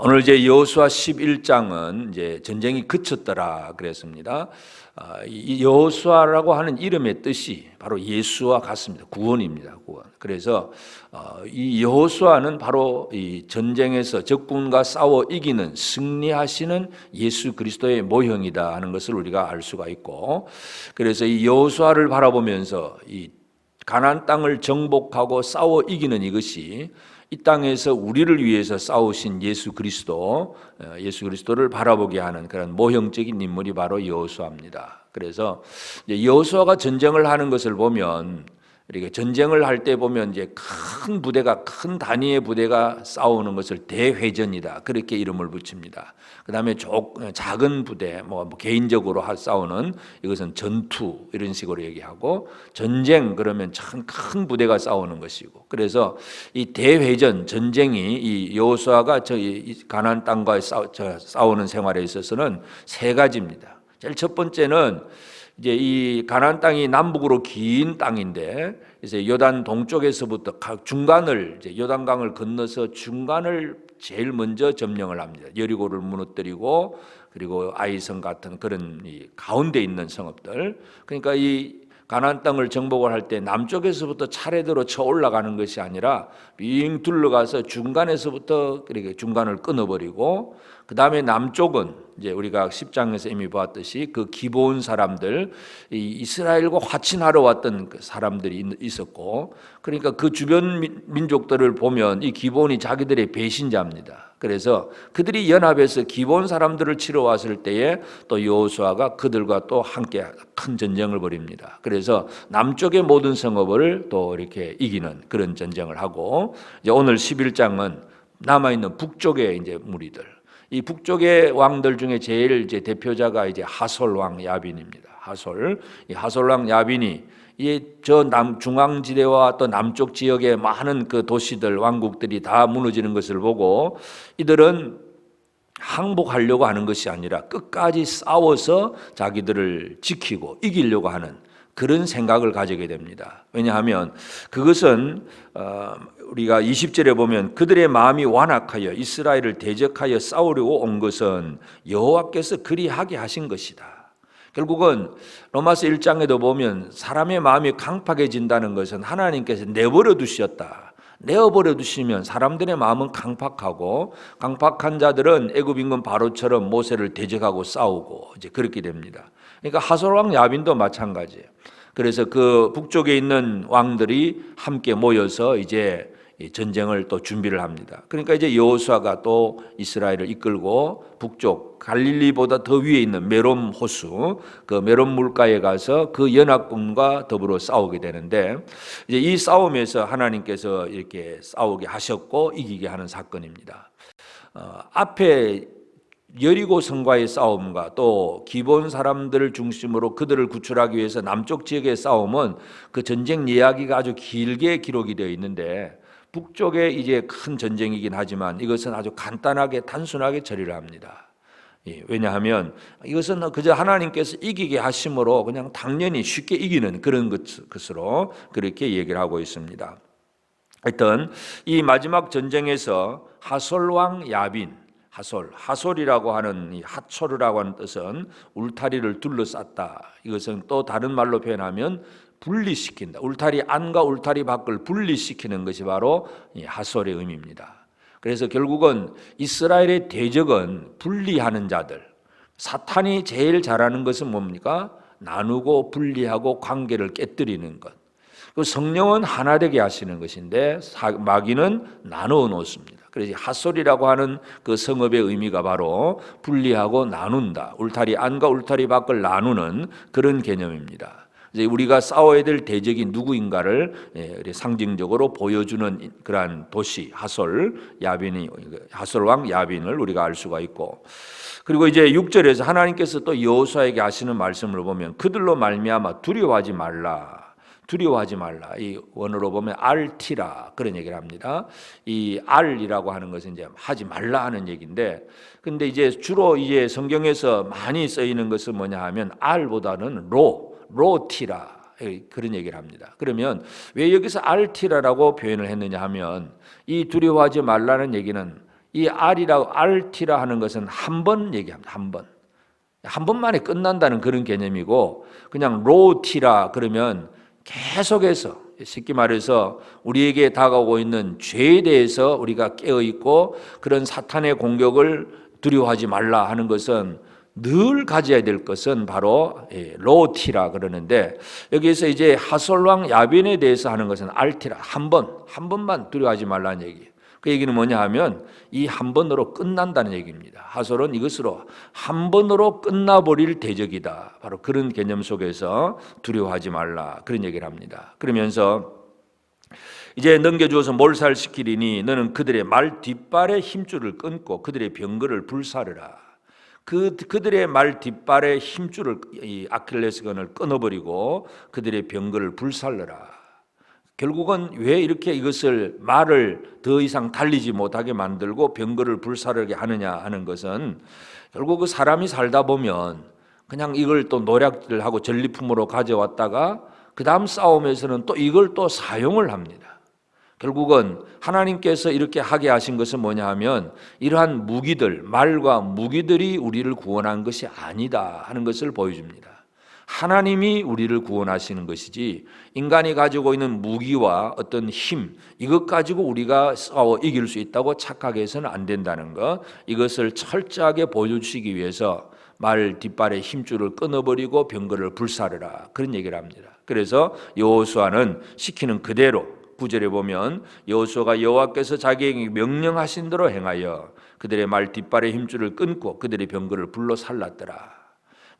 오늘 이제 여호수아 11장은 이제 전쟁이 그쳤더라 그랬습니다. 이 여호수아라고 하는 이름의 뜻이 바로 예수와 같습니다. 구원입니다. 구원. 그래서 이 여호수아는 바로 이 전쟁에서 적군과 싸워 이기는 승리하시는 예수 그리스도의 모형이다 하는 것을 우리가 알 수가 있고, 그래서 이 여호수아를 바라보면서 이 가나안 땅을 정복하고 싸워 이기는 이것이 이 땅에서 우리를 위해서 싸우신 예수 그리스도를 바라보게 하는 그런 모형적인 인물이 바로 여호수아입니다. 그래서 여호수아가 전쟁을 하는 것을 보면, 이렇게 전쟁을 할 때 보면 이제 큰 부대가, 큰 단위의 부대가 싸우는 것을 대회전이다, 그렇게 이름을 붙입니다. 그 다음에 작은 부대, 개인적으로 싸우는 이것은 전투, 이런 식으로 얘기하고, 전쟁 그러면 참 큰 부대가 싸우는 것이고, 그래서 이 대회전 전쟁이 이 여호수아가 가나안 땅과 싸우는 생활에 있어서는 세 가지입니다. 제일 첫 번째는 이제 이 가나안 땅이 남북으로 긴 땅인데, 그래서 요단 동쪽에서부터 중간을, 이제 요단강을 건너서 중간을 제일 먼저 점령을 합니다. 여리고를 무너뜨리고, 그리고 아이성 같은 그런 이 가운데 있는 성읍들. 그러니까 이 가나안 땅을 정복을 할 때 남쪽에서부터 차례대로 쳐 올라가는 것이 아니라 빙 둘러가서 중간에서부터 그렇게 중간을 끊어버리고, 그 다음에 남쪽은 이제 우리가 10장에서 이미 보았듯이 그 기브온 사람들, 이스라엘과 화친하러 왔던 그 사람들이 있었고, 그러니까 그 주변 민족들을 보면 이 기브온이 자기들의 배신자입니다. 그래서 그들이 연합해서 기브온 사람들을 치러 왔을 때에 또 여호수아가 그들과 또 함께 큰 전쟁을 벌입니다. 그래서 남쪽의 모든 성읍을 또 이렇게 이기는 그런 전쟁을 하고, 이제 오늘 11장은 남아있는 북쪽의 이제 무리들, 이 북쪽의 왕들 중에 제일 이제 대표자가 이제 하솔 왕 야빈입니다. 이 하솔 왕 야빈이 저 중앙지대와 또 남쪽 지역의 많은 그 도시들, 왕국들이 다 무너지는 것을 보고, 이들은 항복하려고 하는 것이 아니라 끝까지 싸워서 자기들을 지키고 이기려고 하는 그런 생각을 가지게 됩니다. 왜냐하면 그것은 우리가 20절에 보면 그들의 마음이 완악하여 이스라엘을 대적하여 싸우려고 온 것은 여호와께서 그리하게 하신 것이다. 결국은 로마서 1장에도 보면 사람의 마음이 강팍해진다는 것은 하나님께서 내버려 두셨다. 내어버려 두시면 사람들의 마음은 강팍하고, 강팍한 자들은 애굽 임금 바로처럼 모세를 대적하고 싸우고 이제 그렇게 됩니다. 그러니까 하솔 왕 야빈도 마찬가지예요. 그래서 그 북쪽에 있는 왕들이 함께 모여서 이제 전쟁을 또 준비를 합니다. 그러니까 이제 여호수아가 또 이스라엘을 이끌고 북쪽 갈릴리보다 더 위에 있는 메롬 호수, 그 메롬 물가에 가서 그 연합군과 더불어 싸우게 되는데, 이제 이 싸움에서 하나님께서 이렇게 싸우게 하셨고 이기게 하는 사건입니다. 앞에 여리고 성과의 싸움과 또 기본 사람들을 중심으로 그들을 구출하기 위해서 남쪽 지역의 싸움은 그 전쟁 이야기가 아주 길게 기록이 되어 있는데, 북쪽에 이제 큰 전쟁이긴 하지만 이것은 아주 간단하게 단순하게 처리를 합니다. 왜냐하면 이것은 그저 하나님께서 이기게 하심으로 그냥 당연히 쉽게 이기는 그런 것으로 그렇게 얘기를 하고 있습니다. 하여튼 이 마지막 전쟁에서 하솔 왕 야빈, 하솔이라고 하는 이 하초르라고 하는 뜻은 울타리를 둘러쌌다. 이것은 또 다른 말로 표현하면 분리시킨다. 울타리 안과 울타리 밖을 분리시키는 것이 바로 이 하솔의 의미입니다. 그래서 결국은 이스라엘의 대적은 분리하는 자들. 사탄이 제일 잘하는 것은 뭡니까? 나누고 분리하고 관계를 깨뜨리는 것. 성령은 하나 되게 하시는 것인데 마귀는 나누어 놓습니다. 그래서 하솔이라고 하는 그 성읍의 의미가 바로 분리하고 나눈다. 울타리 안과 울타리 밖을 나누는 그런 개념입니다. 이제 우리가 싸워야 될 대적이 누구인가를 상징적으로 보여주는 그러한 도시 하솔 왕 야빈을 우리가 알 수가 있고, 그리고 이제 6절에서 하나님께서 또 여호수아에게 하시는 말씀을 보면 그들로 말미암아 두려워하지 말라. 이 원어로 보면 알티라 그런 얘기를 합니다. 이 알이라고 하는 것은 이제 하지 말라 하는 얘기인데, 근데 이제 주로 이제 성경에서 많이 쓰이는 것은 뭐냐 하면 알보다는 로티라 그런 얘기를 합니다. 그러면 왜 여기서 알티라라고 표현을 했느냐 하면, 이 두려워하지 말라는 얘기는 이 RT라 하는 것은 한 번 얘기합니다. 한 번만에 끝난다는 그런 개념이고, 그냥 로티라 그러면 계속해서, 쉽게 말해서 우리에게 다가오고 있는 죄에 대해서 우리가 깨어 있고 그런 사탄의 공격을 두려워하지 말라 하는 것은 늘 가져야 될 것은 바로 로티라 그러는데, 여기에서 이제 하솔왕 야빈에 대해서 하는 것은 알티라, 한 번만 두려워하지 말라는 얘기. 그 얘기는 뭐냐 하면 이 한 번으로 끝난다는 얘기입니다. 하솔은 이것으로 한 번으로 끝나버릴 대적이다. 바로 그런 개념 속에서 두려워하지 말라 그런 얘기를 합니다. 그러면서 이제 넘겨주어서 몰살시키리니 너는 그들의 말 뒷발의 힘줄을 끊고 그들의 병거를 불사르라. 그들의 말 뒷발의 힘줄을, 이 아킬레스건을 끊어버리고 그들의 병거를 불살르라. 결국은 왜 이렇게 이것을 말을 더 이상 달리지 못하게 만들고 병거를 불사르게 하느냐 하는 것은, 결국 그 사람이 살다 보면 그냥 이걸 또 노략질하고 전리품으로 가져왔다가 그 다음 싸움에서는 또 이걸 또 사용을 합니다. 결국은 하나님께서 이렇게 하게 하신 것은 뭐냐 하면 이러한 무기들, 말과 무기들이 우리를 구원한 것이 아니다 하는 것을 보여줍니다. 하나님이 우리를 구원하시는 것이지 인간이 가지고 있는 무기와 어떤 힘, 이것 가지고 우리가 싸워 이길 수 있다고 착각해서는 안 된다는 것, 이것을 철저하게 보여주시기 위해서 말 뒷발의 힘줄을 끊어버리고 병거를 불사르라 그런 얘기를 합니다. 그래서 여호수아는 시키는 그대로 9절에 보면 여호수아가 여호와께서 자기에게 명령하신 대로 행하여 그들의 말 뒷발의 힘줄을 끊고 그들의 병거를 불로 살랐더라.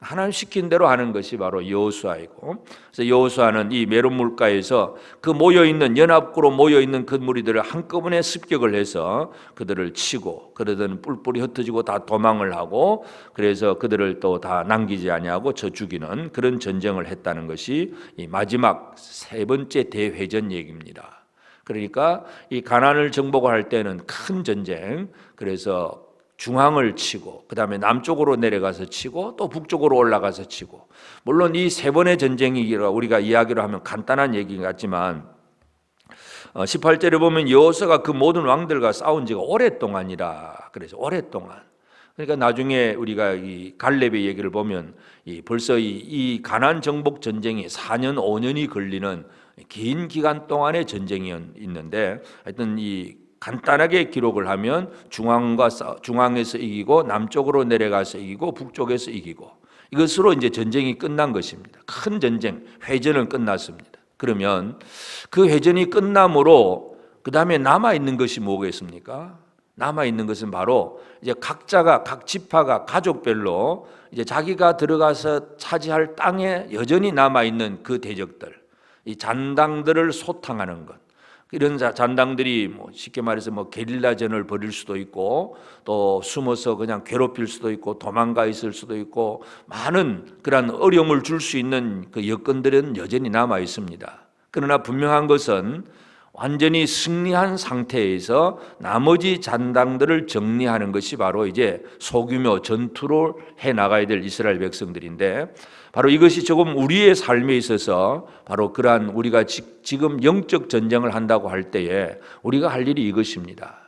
하나님 시킨 대로 하는 것이 바로 여호수아이고, 그래서 여호수아는 이 메론 물가에서 그 모여있는 연합구로 모여있는 그 무리들을 한꺼번에 습격을 해서 그들을 치고, 그들은 뿔뿔이 흩어지고 다 도망을 하고, 그래서 그들을 또 다 남기지 아니하고 저 죽이는 그런 전쟁을 했다는 것이 이 마지막 세 번째 대회전 얘기입니다. 그러니까 이 가나안을 정복할 때는 큰 전쟁, 그래서 중앙을 치고 그 다음에 남쪽으로 내려가서 치고 또 북쪽으로 올라가서 치고, 물론 이 세 번의 전쟁이 우리가 이야기로 하면 간단한 얘기 같지만 18절에 보면 여호수아가 그 모든 왕들과 싸운 지가 오랫동안이라. 그래서 오랫동안, 그러니까 나중에 우리가 이 갈렙의 얘기를 보면 벌써 이 가나안 정복 전쟁이 4년 5년이 걸리는 긴 기간 동안의 전쟁이 있는데, 하여튼 이 간단하게 기록을 하면 중앙에서 이기고 남쪽으로 내려가서 이기고 북쪽에서 이기고, 이것으로 이제 전쟁이 끝난 것입니다. 큰 전쟁, 회전은 끝났습니다. 그러면 그 회전이 끝남으로 그 다음에 남아 있는 것이 뭐겠습니까? 남아 있는 것은 바로 이제 각자가, 각 지파가 가족별로 이제 자기가 들어가서 차지할 땅에 여전히 남아 있는 그 대적들, 이 잔당들을 소탕하는 것. 이런 잔당들이 쉽게 말해서 게릴라전을 벌일 수도 있고, 또 숨어서 그냥 괴롭힐 수도 있고, 도망가 있을 수도 있고, 많은 그런 어려움을 줄 수 있는 그 여건들은 여전히 남아 있습니다. 그러나 분명한 것은 완전히 승리한 상태에서 나머지 잔당들을 정리하는 것이 바로 이제 소규모 전투를 해 나가야 될 이스라엘 백성들인데, 바로 이것이 조금 우리의 삶에 있어서 바로 그러한 우리가 지금 영적 전쟁을 한다고 할 때에 우리가 할 일이 이것입니다.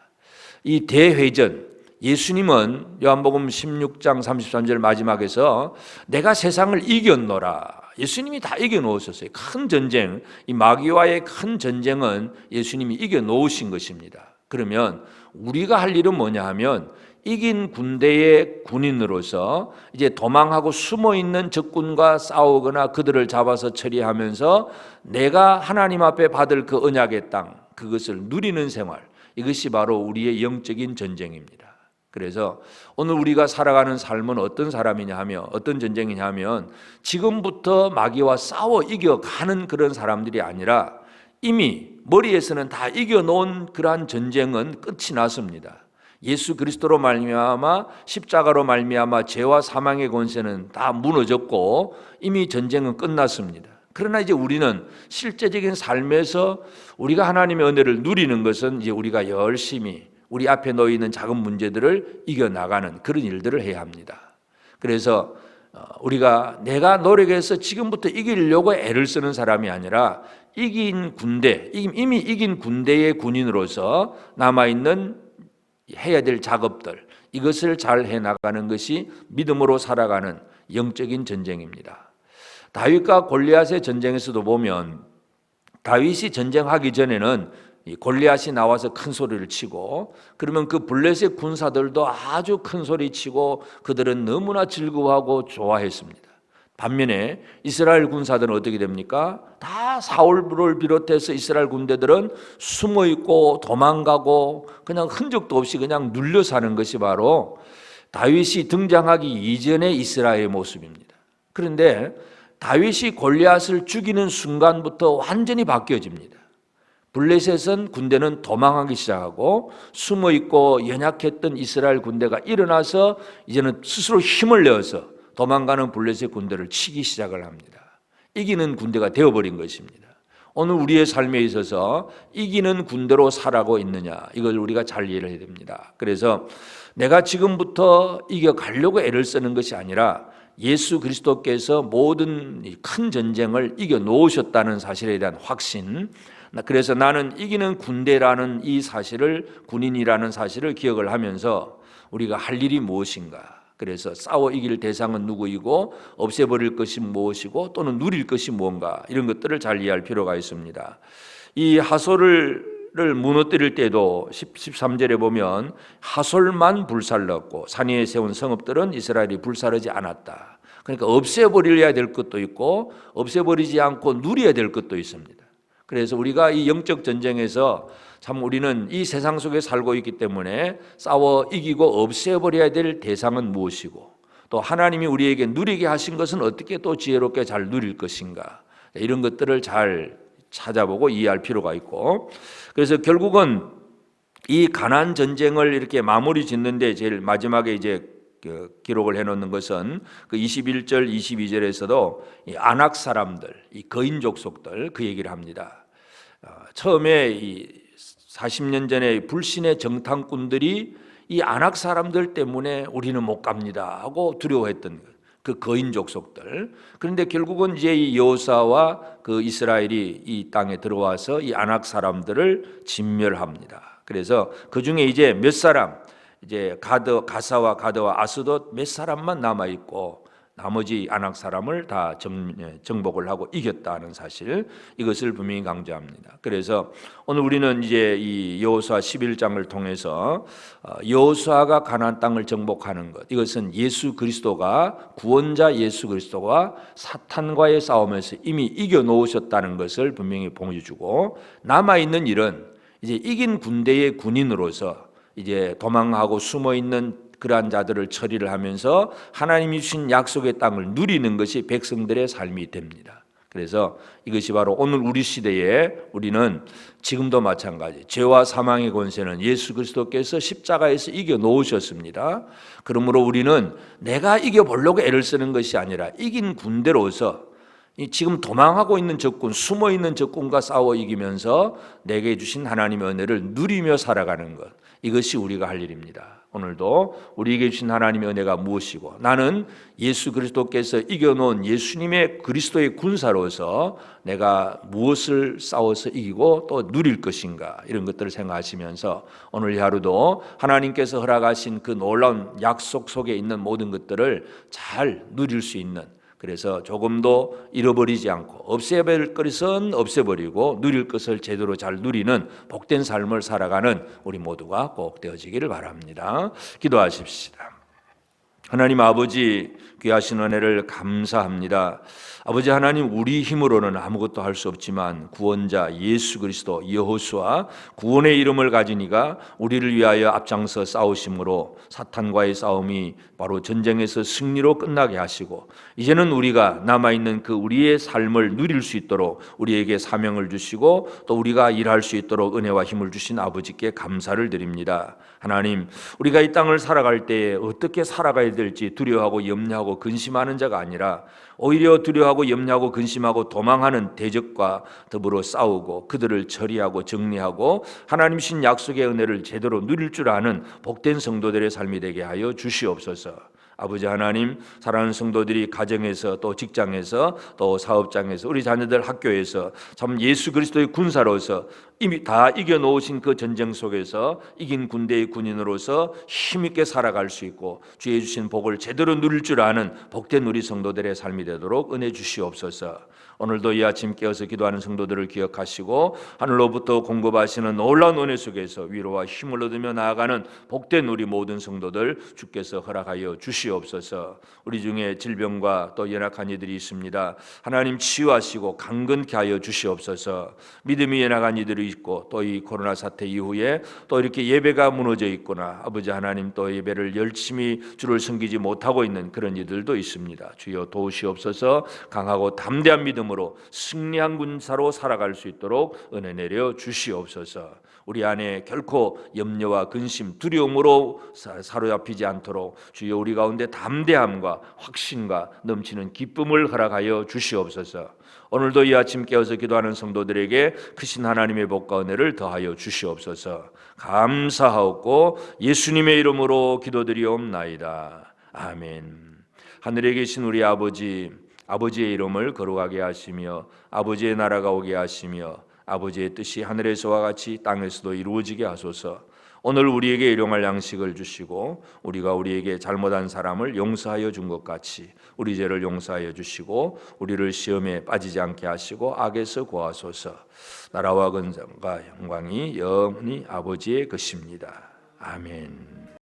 이 대회전, 예수님은 요한복음 16장 33절 마지막에서 내가 세상을 이겼노라. 예수님이 다 이겨놓으셨어요. 큰 전쟁, 이 마귀와의 큰 전쟁은 예수님이 이겨놓으신 것입니다. 그러면 우리가 할 일은 뭐냐 하면 이긴 군대의 군인으로서 이제 도망하고 숨어있는 적군과 싸우거나 그들을 잡아서 처리하면서 내가 하나님 앞에 받을 그 언약의 땅, 그것을 누리는 생활, 이것이 바로 우리의 영적인 전쟁입니다. 그래서 오늘 우리가 살아가는 삶은 어떤 삶이냐 하면, 어떤 전쟁이냐 하면 지금부터 마귀와 싸워 이겨가는 그런 사람들이 아니라 이미 머리에서는 다 이겨놓은 그러한 전쟁은 끝이 났습니다. 예수 그리스도로 말미암아, 십자가로 말미암아 죄와 사망의 권세는 다 무너졌고 이미 전쟁은 끝났습니다. 그러나 이제 우리는 실제적인 삶에서 우리가 하나님의 은혜를 누리는 것은 이제 우리가 열심히 우리 앞에 놓여 있는 작은 문제들을 이겨나가는 그런 일들을 해야 합니다. 그래서 우리가 내가 노력해서 지금부터 이기려고 애를 쓰는 사람이 아니라 이긴 군대, 이미 이긴 군대의 군인으로서 남아있는 해야 될 작업들, 이것을 잘 해나가는 것이 믿음으로 살아가는 영적인 전쟁입니다. 다윗과 골리앗의 전쟁에서도 보면 다윗이 전쟁하기 전에는 이 골리앗이 나와서 큰 소리를 치고, 그러면 그 블레셋 군사들도 아주 큰 소리 치고 그들은 너무나 즐거워하고 좋아했습니다. 반면에 이스라엘 군사들은 어떻게 됩니까? 다 사울을 비롯해서 이스라엘 군대들은 숨어 있고 도망가고 그냥 흔적도 없이 그냥 눌려 사는 것이 바로 다윗이 등장하기 이전의 이스라엘의 모습입니다. 그런데 다윗이 골리앗을 죽이는 순간부터 완전히 바뀌어집니다. 블레셋은 군대는 도망하기 시작하고 숨어 있고 연약했던 이스라엘 군대가 일어나서 이제는 스스로 힘을 내어서 도망가는 블레셋 군대를 치기 시작을 합니다. 이기는 군대가 되어버린 것입니다. 오늘 우리의 삶에 있어서 이기는 군대로 살아가고 있느냐, 이걸 우리가 잘 이해를 해야 됩니다. 그래서 내가 지금부터 이겨가려고 애를 쓰는 것이 아니라 예수 그리스도께서 모든 큰 전쟁을 이겨놓으셨다는 사실에 대한 확신, 그래서 나는 이기는 군대라는 이 사실을, 군인이라는 사실을 기억을 하면서 우리가 할 일이 무엇인가, 그래서 싸워 이길 대상은 누구이고 없애버릴 것이 무엇이고 또는 누릴 것이 무언가, 이런 것들을 잘 이해할 필요가 있습니다. 이 하솔을 무너뜨릴 때도 13절에 보면 하솔만 불살렀고 산 위에 세운 성읍들은 이스라엘이 불사르지 않았다. 그러니까 없애버려야 될 것도 있고 없애버리지 않고 누려야 될 것도 있습니다. 그래서 우리가 이 영적 전쟁에서 참 우리는 이 세상 속에 살고 있기 때문에 싸워 이기고 없애버려야 될 대상은 무엇이고 또 하나님이 우리에게 누리게 하신 것은 어떻게 또 지혜롭게 잘 누릴 것인가, 이런 것들을 잘 찾아보고 이해할 필요가 있고, 그래서 결국은 이 가나안 전쟁을 이렇게 마무리 짓는데 제일 마지막에 이제 기록을 해놓는 것은 그 21절 22절에서도 이 아낙 사람들, 이 거인 족속들, 그 얘기를 합니다. 처음에 이 40년 전에 불신의 정탐꾼들이 이 아낙 사람들 때문에 우리는 못 갑니다 하고 두려워했던 그 거인 족속들. 그런데 결국은 이제 이 여호수아와 그 이스라엘이 이 땅에 들어와서 이 아낙 사람들을 진멸합니다. 그래서 그 중에 이제 몇 사람, 이제 가사와 가드와 아스돗 몇 사람만 남아 있고 나머지 아낙 사람을 다 정복을 하고 이겼다는 사실, 이것을 분명히 강조합니다. 그래서 오늘 우리는 이제 이 여호수아 11장을 통해서 여호수아가 가나안 땅을 정복하는 것, 이것은 예수 그리스도가, 구원자 예수 그리스도가 사탄과의 싸움에서 이미 이겨 놓으셨다는 것을 분명히 보여주고, 남아 있는 일은 이제 이긴 군대의 군인으로서 이제 도망하고 숨어 있는 그러한 자들을 처리를 하면서 하나님이 주신 약속의 땅을 누리는 것이 백성들의 삶이 됩니다. 그래서 이것이 바로 오늘 우리 시대에 우리는 지금도 마찬가지, 죄와 사망의 권세는 예수 그리스도께서 십자가에서 이겨 놓으셨습니다. 그러므로 우리는 내가 이겨보려고 애를 쓰는 것이 아니라 이긴 군대로서 지금 도망하고 있는 적군, 숨어 있는 적군과 싸워 이기면서 내게 주신 하나님의 은혜를 누리며 살아가는 것, 이것이 우리가 할 일입니다. 오늘도 우리에게 주신 하나님의 은혜가 무엇이고, 나는 예수 그리스도께서 이겨놓은 예수님의 그리스도의 군사로서 내가 무엇을 싸워서 이기고 또 누릴 것인가, 이런 것들을 생각하시면서 오늘 하루도 하나님께서 허락하신 그 놀라운 약속 속에 있는 모든 것들을 잘 누릴 수 있는, 그래서 조금도 잃어버리지 않고 없애버릴 것은 없애버리고 누릴 것을 제대로 잘 누리는 복된 삶을 살아가는 우리 모두가 꼭 되어지기를 바랍니다. 기도하십시다. 하나님 아버지, 귀하신 은혜를 감사합니다. 아버지 하나님, 우리 힘으로는 아무것도 할 수 없지만 구원자 예수 그리스도 여호수아, 구원의 이름을 가진 이가 우리를 위하여 앞장서 싸우심으로 사탄과의 싸움이 바로 전쟁에서 승리로 끝나게 하시고, 이제는 우리가 남아있는 그 우리의 삶을 누릴 수 있도록 우리에게 사명을 주시고 또 우리가 일할 수 있도록 은혜와 힘을 주신 아버지께 감사를 드립니다. 하나님, 우리가 이 땅을 살아갈 때에 어떻게 살아가야 될지 두려워하고 염려하고 근심하는 자가 아니라 오히려 두려워하고 염려하고 근심하고 도망하는 대적과 더불어 싸우고 그들을 처리하고 정리하고 하나님 신 약속의 은혜를 제대로 누릴 줄 아는 복된 성도들의 삶이 되게 하여 주시옵소서. 아버지 하나님, 사랑하는 성도들이 가정에서 또 직장에서 또 사업장에서 우리 자녀들 학교에서 참 예수 그리스도의 군사로서 이미 다 이겨놓으신 그 전쟁 속에서 이긴 군대의 군인으로서 힘있게 살아갈 수 있고 주의 주신 복을 제대로 누릴 줄 아는 복된 우리 성도들의 삶이 되도록 은혜 주시옵소서. 오늘도 이 아침 깨어서 기도하는 성도들을 기억하시고 하늘로부터 공급하시는 놀라운 은혜 속에서 위로와 힘을 얻으며 나아가는 복된 우리 모든 성도들 주께서 허락하여 주시옵소서. 우리 중에 질병과 또 연약한 이들이 있습니다. 하나님 치유하시고 강건케 하여 주시옵소서. 믿음이 연약한 이들이 있고 또 이 코로나 사태 이후에 또 이렇게 예배가 무너져 있거나 아버지 하나님 또 예배를 열심히 주를 섬기지 못하고 있는 그런 이들도 있습니다. 주여 도우시옵소서. 강하고 담대한 믿음으로 승리한 군사로 살아갈 수 있도록 은혜 내려 주시옵소서. 우리 안에 결코 염려와 근심, 두려움으로 사로잡히지 않도록 주여 우리 가운데 담대함과 확신과 넘치는 기쁨을 허락하여 주시옵소서. 오늘도 이 아침 깨어서 기도하는 성도들에게 크신 하나님의 복과 은혜를 더하여 주시옵소서. 감사하옵고 예수님의 이름으로 기도드리옵나이다. 아멘. 하늘에 계신 우리 아버지, 아버지의 이름을 거룩하게 하시며 아버지의 나라가 오게 하시며 아버지의 뜻이 하늘에서와 같이 땅에서도 이루어지게 하소서. 오늘 우리에게 일용할 양식을 주시고 우리가 우리에게 잘못한 사람을 용서하여 준 것 같이 우리 죄를 용서하여 주시고 우리를 시험에 빠지지 않게 하시고 악에서 구하소서. 나라와 권능과 영광이 영원히 아버지의 것입니다. 아멘.